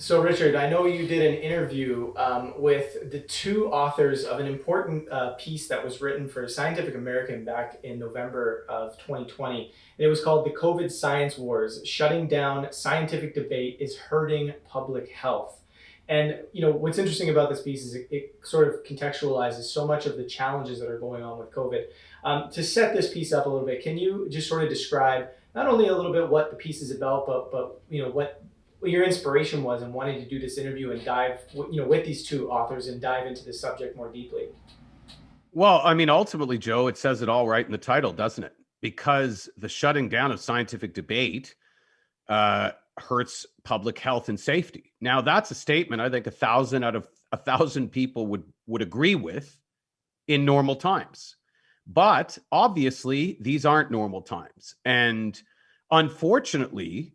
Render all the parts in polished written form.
So, Richard, I know you did an interview with the two authors of an important piece that was written for Scientific American back in November of 2020. And it was called The COVID Science Wars: Shutting Down Scientific Debate is Hurting Public Health. And what's interesting about this piece is it sort of contextualizes so much of the challenges that are going on with COVID. To set this piece up a little bit, can you just sort of describe not only a little bit what the piece is about, but what your inspiration was in wanting to do this interview and dive, with these two authors and dive into the subject more deeply. Well, I mean, ultimately, Joe, it says it all right in the title, doesn't it? Because the shutting down of scientific debate hurts public health and safety. Now, that's a statement I think 1,000 out of 1,000 people would agree with in normal times. But obviously, these aren't normal times, and unfortunately,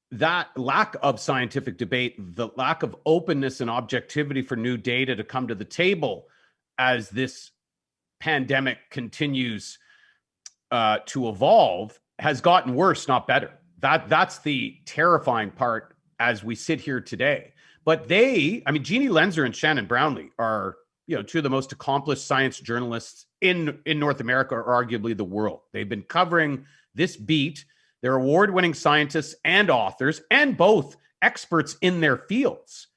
that lack of scientific debate, the lack of openness and objectivity for new data to come to the table as this pandemic continues to evolve has gotten worse, not better. That's the terrifying part as we sit here today. But Jeannie Lenzer and Shannon Brownlee are, two of the most accomplished science journalists in North America, or arguably the world. They've been covering this beat. They're award-winning scientists and authors, and both experts in their fields.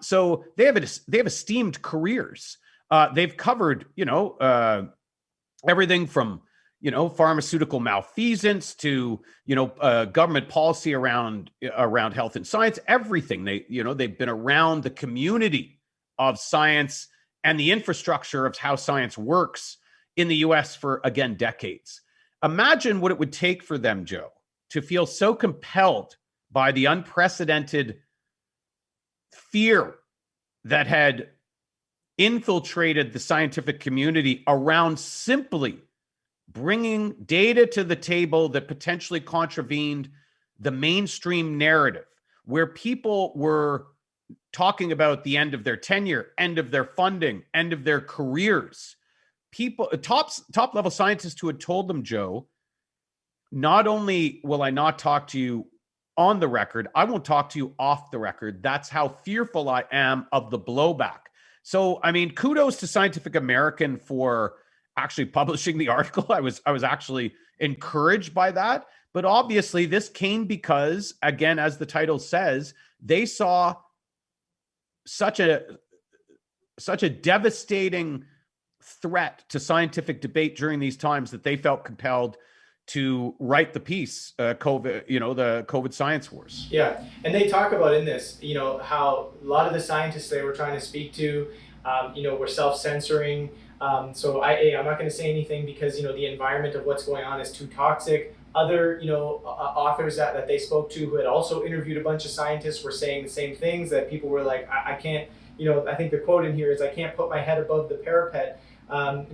So they have esteemed careers. They've covered, everything from, pharmaceutical malfeasance to, government policy around health and science. Everything they've been around the community of science and the infrastructure of how science works in the U.S. for, again, decades. Imagine what it would take for them, Joe, to feel so compelled by the unprecedented fear that had infiltrated the scientific community around simply bringing data to the table that potentially contravened the mainstream narrative, where people were talking about the end of their tenure, end of their funding, end of their careers. People, top level scientists who had told them, Joe, not only will I not talk to you on the record, I won't talk to you off the record. That's how fearful I am of the blowback. So, I mean, kudos to Scientific American for actually publishing the article. I was actually encouraged by that. But obviously, this came because, again, as the title says, they saw such a devastating threat to scientific debate during these times that they felt compelled to write the piece, COVID, the COVID science wars. Yeah, and they talk about in this, how a lot of the scientists they were trying to speak to, were self-censoring. I'm not going to say anything because the environment of what's going on is too toxic. Other authors that they spoke to who had also interviewed a bunch of scientists were saying the same things, that people were like, I can't. I think the quote in here is, "I can't put my head above the parapet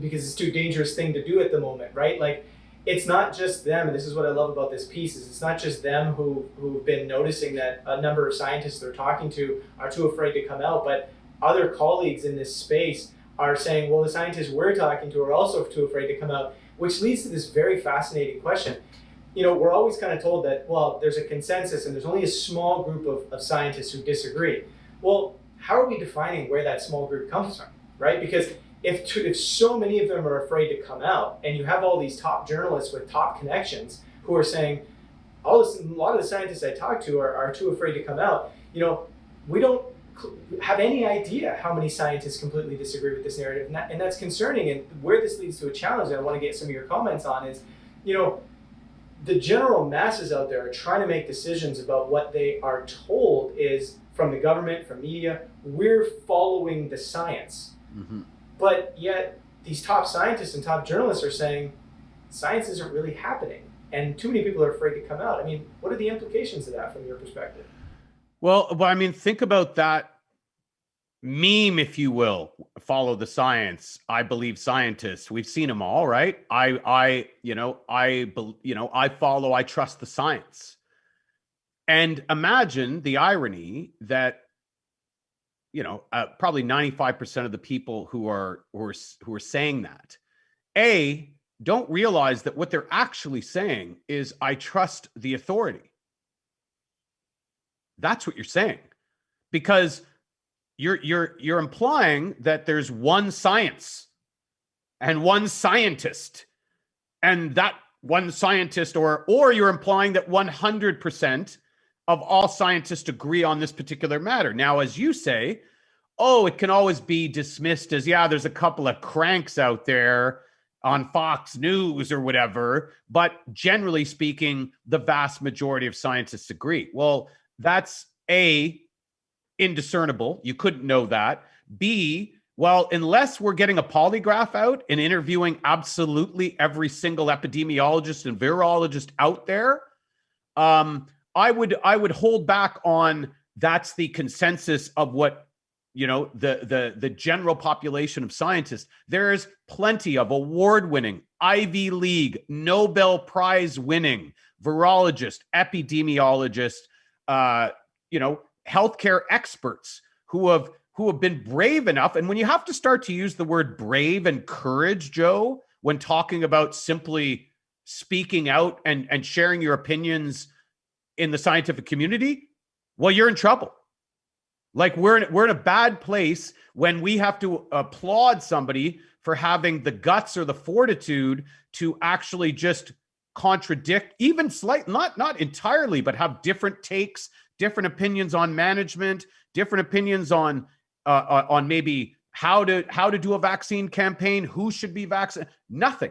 because it's too dangerous thing to do at the moment," right? Like, it's not just them, and this is what I love about this piece, is it's not just them who've been noticing that a number of scientists they're talking to are too afraid to come out, but other colleagues in this space are saying, well, the scientists we're talking to are also too afraid to come out, which leads to this very fascinating question. We're always kind of told that, well, there's a consensus and there's only a small group of scientists who disagree. Well, how are we defining where that small group comes from, right? Because if so many of them are afraid to come out, and you have all these top journalists with top connections who are saying, a lot of the scientists I talk to are too afraid to come out, we don't have any idea how many scientists completely disagree with this narrative, and that's concerning. And where this leads to a challenge that I want to get some of your comments on is, the general masses out there are trying to make decisions about what they are told is from the government, from media. We're following the science. Mm-hmm. But yet these top scientists and top journalists are saying science isn't really happening, and too many people are afraid to come out. I mean, what are the implications of that from your perspective? Well, think about that meme, if you will. Follow the science. I believe scientists. We've seen them all, right? I follow. I trust the science. And imagine the irony that probably 95% of the people who are saying that, don't realize that what they're actually saying is, I trust the authority. That's what you're saying, because you're implying that there's one science and one scientist, and that one scientist, or you're implying that 100% of all scientists agree on this particular matter. Now, as you say, oh, it can always be dismissed as, yeah, there's a couple of cranks out there on Fox News or whatever, but generally speaking, the vast majority of scientists agree. Well, that's A, indiscernible. You couldn't know that. B, well, unless we're getting a polygraph out and interviewing absolutely every single epidemiologist and virologist out there, I would hold back on that's the consensus of what, you know, the general population of scientists. There's plenty of award-winning, Ivy League, Nobel Prize winning virologists, epidemiologists, healthcare experts who have been brave enough. And when you have to start to use the word brave and courage, Joe, when talking about simply speaking out and sharing your opinions in the scientific community, well, you're in trouble. Like we're in a bad place when we have to applaud somebody for having the guts or the fortitude to actually just contradict, even not entirely, but have different takes, different opinions on management, different opinions on maybe how to do a vaccine campaign, who should be vaccinated. Nothing.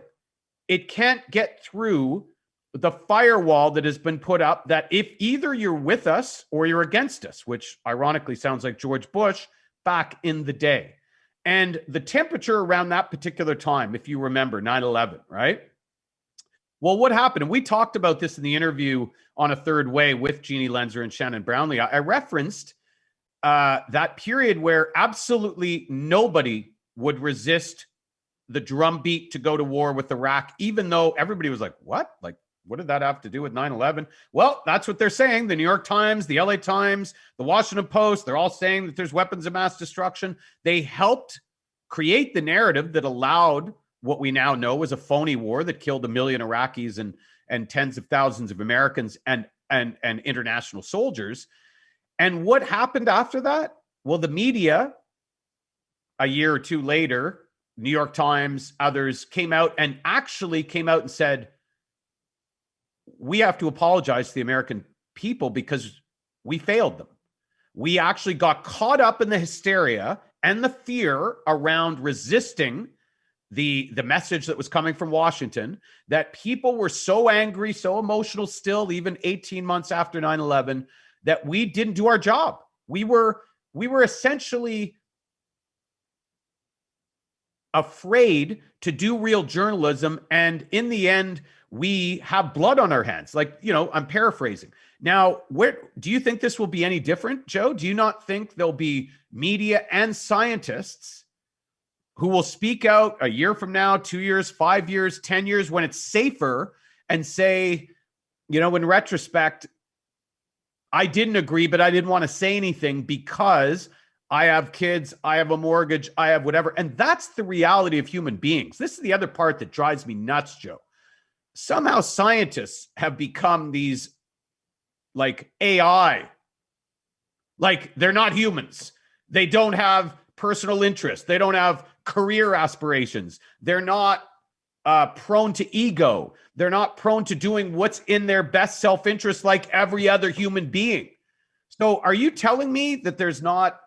It can't get through the firewall that has been put up, that if either you're with us or you're against us, which ironically sounds like George Bush back in the day. And the temperature around that particular time, if you remember, 9/11, right? Well, what happened? And we talked about this in the interview on A Third Way with Jeannie Lenzer and Shannon Brownlee. I referenced that period where absolutely nobody would resist the drumbeat to go to war with Iraq, even though everybody was like, what? Like, what did that have to do with 9/11? Well, that's what they're saying. The New York Times, the LA Times, the Washington Post, they're all saying that there's weapons of mass destruction. They helped create the narrative that allowed what we now know was a phony war that killed 1 million Iraqis and tens of thousands of Americans and international soldiers. And what happened after that? Well, the media, a year or two later, New York Times, others came out and said, we have to apologize to the American people because we failed them. We actually got caught up in the hysteria and the fear around resisting the message that was coming from Washington, that people were so angry, so emotional still, even 18 months after 9/11, that we didn't do our job. We were essentially afraid to do real journalism. And in the end, we have blood on our hands. Like, I'm paraphrasing. Now, where do you think this will be any different, Joe? Do you not think there'll be media and scientists who will speak out a year from now, 2 years, 5 years, 10 years, when it's safer, and say, in retrospect, I didn't agree, but I didn't want to say anything because I have kids, I have a mortgage, I have whatever. And that's the reality of human beings. This is the other part that drives me nuts, Joe. Somehow scientists have become these like AI. Like they're not humans. They don't have personal interests. They don't have career aspirations. They're not prone to ego. They're not prone to doing what's in their best self-interest like every other human being. So are you telling me that there's not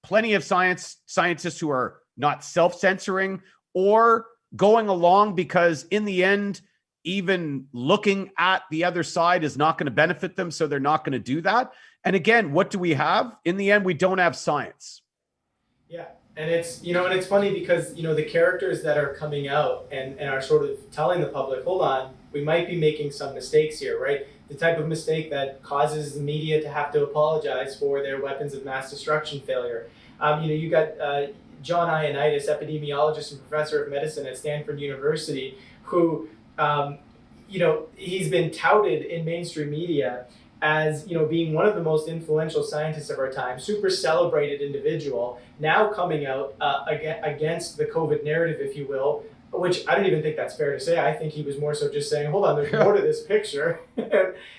plenty of scientists who are not self-censoring or going along because in the end, even looking at the other side is not going to benefit them, so they're not going to do that? And again, what do we have? In the end, we don't have science. Yeah. And it's, and it's funny because, the characters that are coming out and are sort of telling the public, hold on, we might be making some mistakes here, right? The type of mistake that causes the media to have to apologize for their weapons of mass destruction failure. You got John Ioannidis, epidemiologist and professor of medicine at Stanford University, who, he's been touted in mainstream media as, being one of the most influential scientists of our time, super celebrated individual, now coming out against the COVID narrative, if you will, which I don't even think that's fair to say. I think he was more so just saying, "Hold on, there's more to this picture,"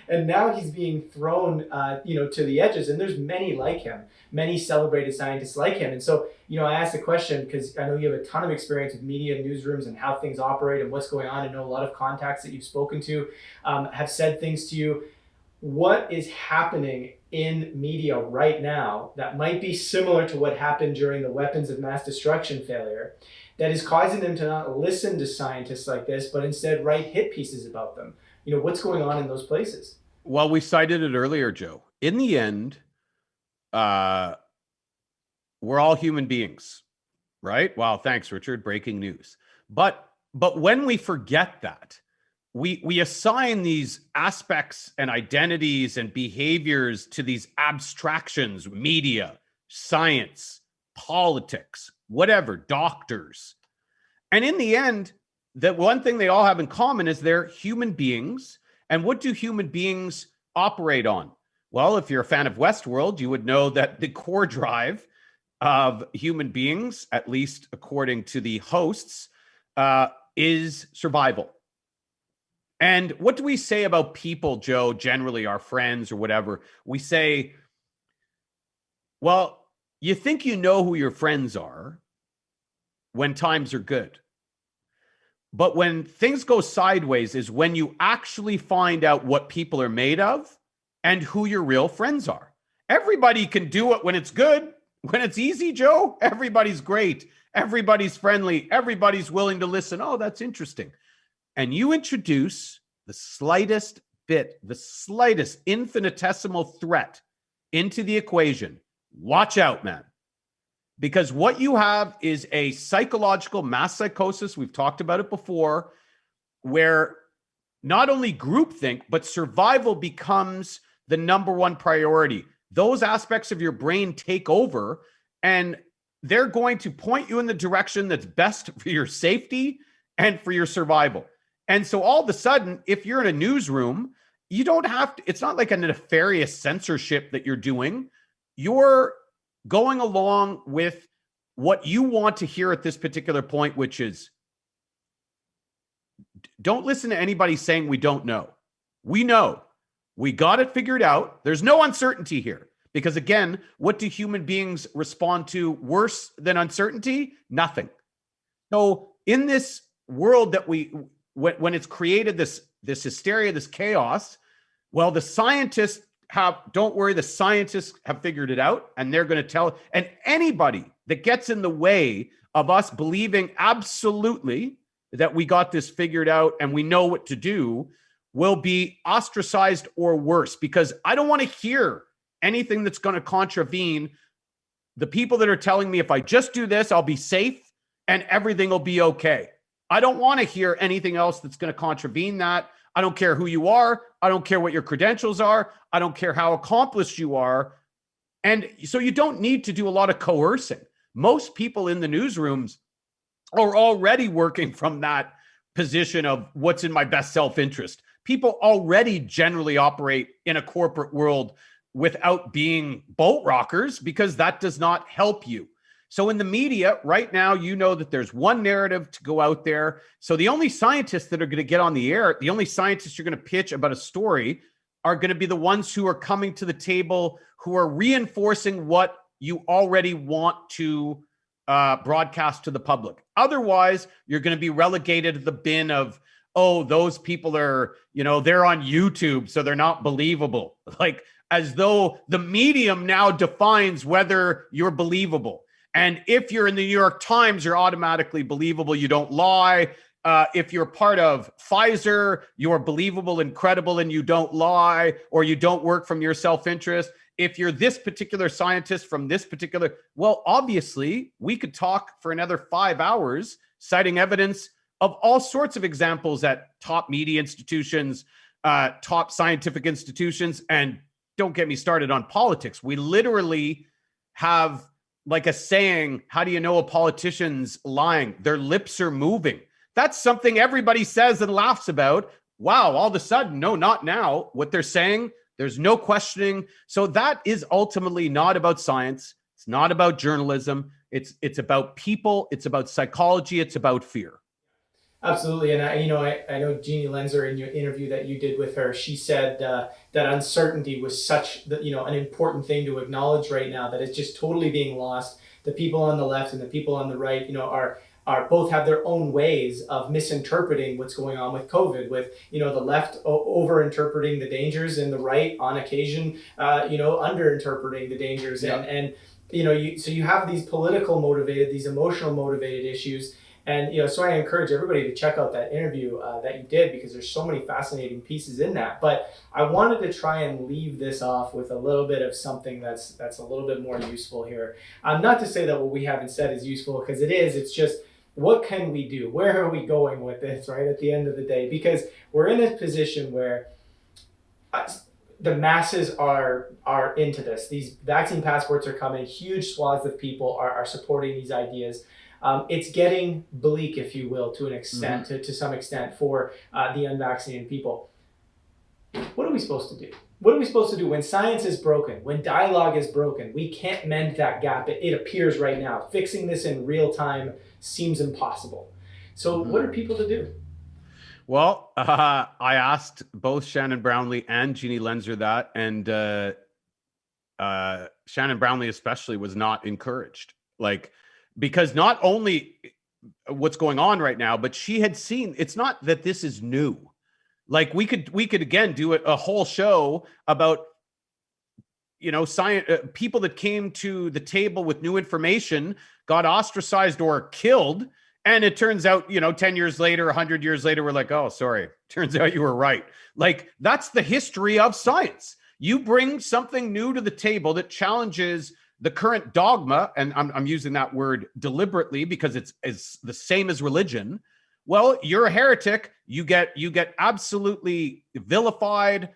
and now he's being thrown, to the edges. And there's many like him, many celebrated scientists like him. And so, I asked the question because I know you have a ton of experience with media and newsrooms and how things operate and what's going on. I know a lot of contacts that you've spoken to have said things to you. What is happening in media right now that might be similar to what happened during the weapons of mass destruction failure that is causing them to not listen to scientists like this, but instead write hit pieces about them? What's going on in those places? Well, we cited it earlier, Joe. In the end, we're all human beings, right? Wow, thanks, Richard. Breaking news. But when we forget that, we assign these aspects and identities and behaviors to these abstractions: media, science, politics, whatever, doctors. And in the end, the one thing they all have in common is they're human beings. And what do human beings operate on? Well, if you're a fan of Westworld, you would know that the core drive of human beings, at least according to the hosts, is survival. And what do we say about people, Joe, generally our friends or whatever? We say, well, you think you know who your friends are when times are good. But when things go sideways is when you actually find out what people are made of and who your real friends are. Everybody can do it when it's good. When it's easy, Joe, everybody's great. Everybody's friendly. Everybody's willing to listen. Oh, that's interesting. And you introduce the slightest bit, the slightest infinitesimal threat into the equation. Watch out, man. Because what you have is a psychological mass psychosis. We've talked about it before, where not only groupthink, but survival becomes the number one priority. Those aspects of your brain take over, and they're going to point you in the direction that's best for your safety and for your survival. And so all of a sudden, if you're in a newsroom, you don't have to, it's not like a nefarious censorship that you're doing. You're going along with what you want to hear at this particular point, which is don't listen to anybody saying we don't know. We know. We got it figured out. There's no uncertainty here. Because again, what do human beings respond to worse than uncertainty? Nothing. So in this world that when it's created this hysteria, this chaos, well, the scientists don't worry, the scientists have figured it out, and they're going to tell, and anybody that gets in the way of us believing absolutely that we got this figured out and we know what to do will be ostracized or worse, because I don't want to hear anything that's going to contravene the people that are telling me if I just do this, I'll be safe and everything will be okay. I don't want to hear anything else that's going to contravene that. I don't care who you are. I don't care what your credentials are. I don't care how accomplished you are. And so you don't need to do a lot of coercing. Most people in the newsrooms are already working from that position of what's in my best self-interest. People already generally operate in a corporate world without being boat rockers, because that does not help you. So in the media right now, you know that there's one narrative to go out there. So the only scientists that are going to get on the air, the only scientists you're going to pitch about a story are going to be the ones who are coming to the table, who are reinforcing what you already want to broadcast to the public. Otherwise, you're going to be relegated to the bin of, oh, those people are, they're on YouTube, so they're not believable. Like, as though the medium now defines whether you're believable. And if you're in the New York Times, you're automatically believable. You don't lie. If you're part of Pfizer, you're believable and credible and you don't lie, or you don't work from your self-interest. If you're this particular scientist from this particular, well, obviously, we could talk for another 5 hours citing evidence of all sorts of examples at top media institutions, top scientific institutions, and don't get me started on politics. We literally have like a saying, how do you know a politician's lying? Their lips are moving. That's something everybody says and laughs about. Wow, all of a sudden, no, not now. What they're saying, there's no questioning. So that is ultimately not about science. It's not about journalism. It's about people. It's about psychology. It's about fear. Absolutely, and I know Jeannie Lenzer in your interview that you did with her. She said that uncertainty was such an important thing to acknowledge right now, that it's just totally being lost. The people on the left and the people on the right, are both have their own ways of misinterpreting what's going on with COVID. With the left over interpreting the dangers, and the right on occasion under interpreting the dangers, Yeah. and so you have these political motivated, these emotional motivated issues. And so I encourage everybody to check out that interview that you did, because there's so many fascinating pieces in that. But I wanted to try and leave this off with a little bit of something that's a little bit more useful here. Not to say that what we haven't said is useful, because it is. It's just, what can we do? Where are we going with this? Right at the end of the day, because we're in a position where uh, the masses are into this. These vaccine passports are coming. Huge swaths of people are supporting these ideas. It's getting bleak, if you will, to an extent, to some extent, for the unvaccinated people. What are we supposed to do? What are we supposed to do when science is broken, when dialogue is broken? We can't mend that gap. It appears right now. Fixing this in real time seems impossible. So, what are people to do? Well, I asked both Shannon Brownlee and Jeannie Lenzer that, and Shannon Brownlee especially was not encouraged. Like, because not only what's going on right now, but she had seen, it's not that this is new. Like, we could again do a whole show about science, people that came to the table with new information got ostracized or killed. And it turns out, 10 years later, 100 years later, we're like, oh, sorry, turns out you were right. Like, that's the history of science. You bring something new to the table that challenges the current dogma, and I'm using that word deliberately because it's the same as religion. Well, you're a heretic. You get absolutely vilified,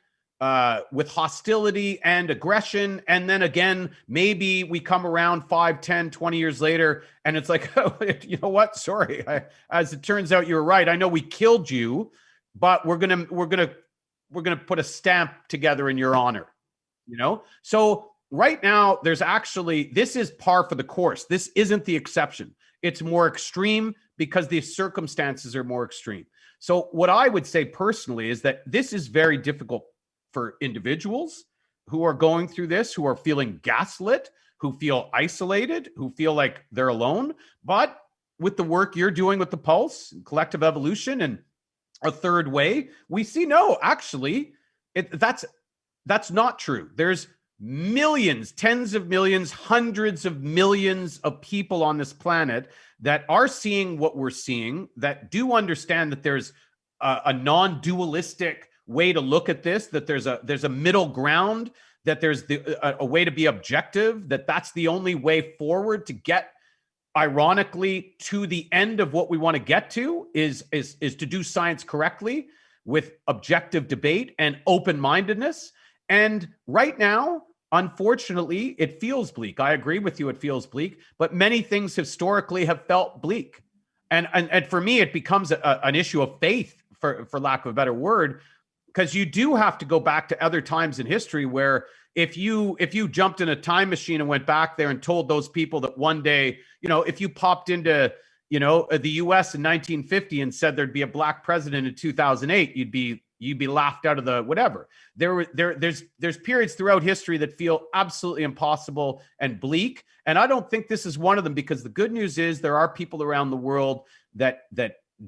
with hostility and aggression. And then again, maybe we come around 5, 10, 20 years later, and it's like, oh, you know what? Sorry. As it turns out, you were right. I know we killed you, but we're going to put a stamp together in your honor, So right now, this is par for the course. This isn't the exception. It's more extreme because the circumstances are more extreme. So what I would say personally is that this is very difficult for individuals who are going through this, who are feeling gaslit, who feel isolated, who feel like they're alone. But with the work you're doing with the Pulse, collective evolution, and a third way, we see, no, actually, that's not true. There's millions, tens of millions, hundreds of millions of people on this planet that are seeing what we're seeing, that do understand that there's a non-dualistic way to look at this, that there's a middle ground, that there's a way to be objective, that's the only way forward to get, ironically, to the end of what we want to get to is to do science correctly with objective debate and open-mindedness. And right now, unfortunately, it feels bleak. I agree with you, it feels bleak, but many things historically have felt bleak. And for me, it becomes an issue of faith, for lack of a better word, because you do have to go back to other times in history where if you jumped in a time machine and went back there and told those people that one day, if you popped into, the US in 1950 and said there'd be a black president in 2008, you'd be laughed out of the whatever. There's periods throughout history that feel absolutely impossible and bleak. And I don't think this is one of them, because the good news is there are people around the world that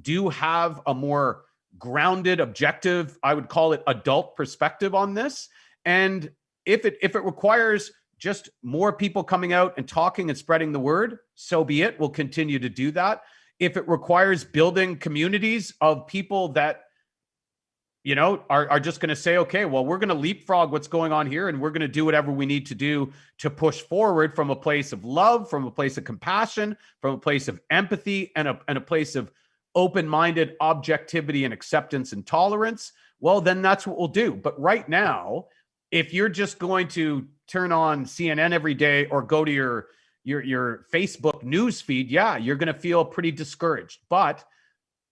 do have a more grounded, objective, I would call it adult perspective on this. And if it requires just more people coming out and talking and spreading the word, so be it. We'll continue to do that. If it requires building communities of people that are just going to say, okay, well, we're going to leapfrog what's going on here, and we're going to do whatever we need to do to push forward from a place of love, from a place of compassion, from a place of empathy, and a place of open-minded objectivity and acceptance and tolerance. Well, then that's what we'll do. But right now, if you're just going to turn on CNN every day or go to your Facebook news feed, yeah, you're going to feel pretty discouraged. But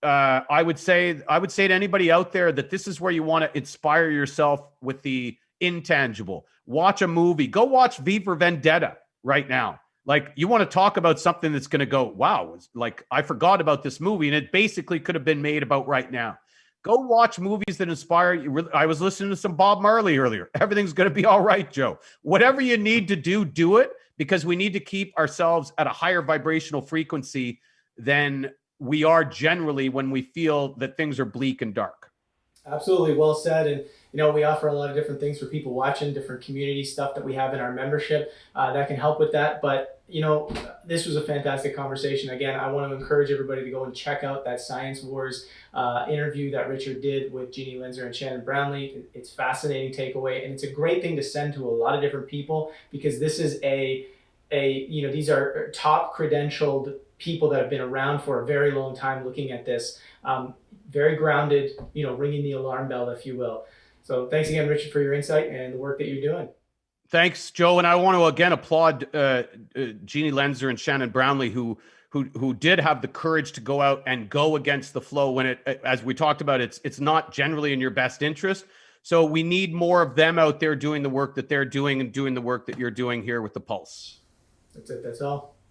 I would say to anybody out there that this is where you want to inspire yourself with the intangible. Watch a movie. Go watch V for Vendetta right now. Like, you want to talk about something that's going to go, wow, it's like, I forgot about this movie, and it basically could have been made about right now. Go watch movies that inspire you. I was listening to some Bob Marley earlier. Everything's going to be all right, Joe. Whatever you need to do it, because we need to keep ourselves at a higher vibrational frequency than we are generally when we feel that things are bleak and dark. Absolutely, well said. And we offer a lot of different things for people watching, different community stuff that we have in our membership that can help with that. But this was a fantastic conversation. Again, I want to encourage everybody to go and check out that Science Wars interview that Richard did with Jeannie Linzer and Shannon Brownlee. It's fascinating takeaway, and it's a great thing to send to a lot of different people, because this is these are top credentialed people that have been around for a very long time looking at this. Very grounded, ringing the alarm bell, if you will. So thanks again, Richard, for your insight and the work that you're doing. Thanks, Joe. And I want to again applaud Jeannie Lenzer and Shannon Brownlee, who did have the courage to go out and go against the flow when it, as we talked about, it's not generally in your best interest. So we need more of them out there doing the work that they're doing and doing the work that you're doing here with the Pulse. That's it. That's all.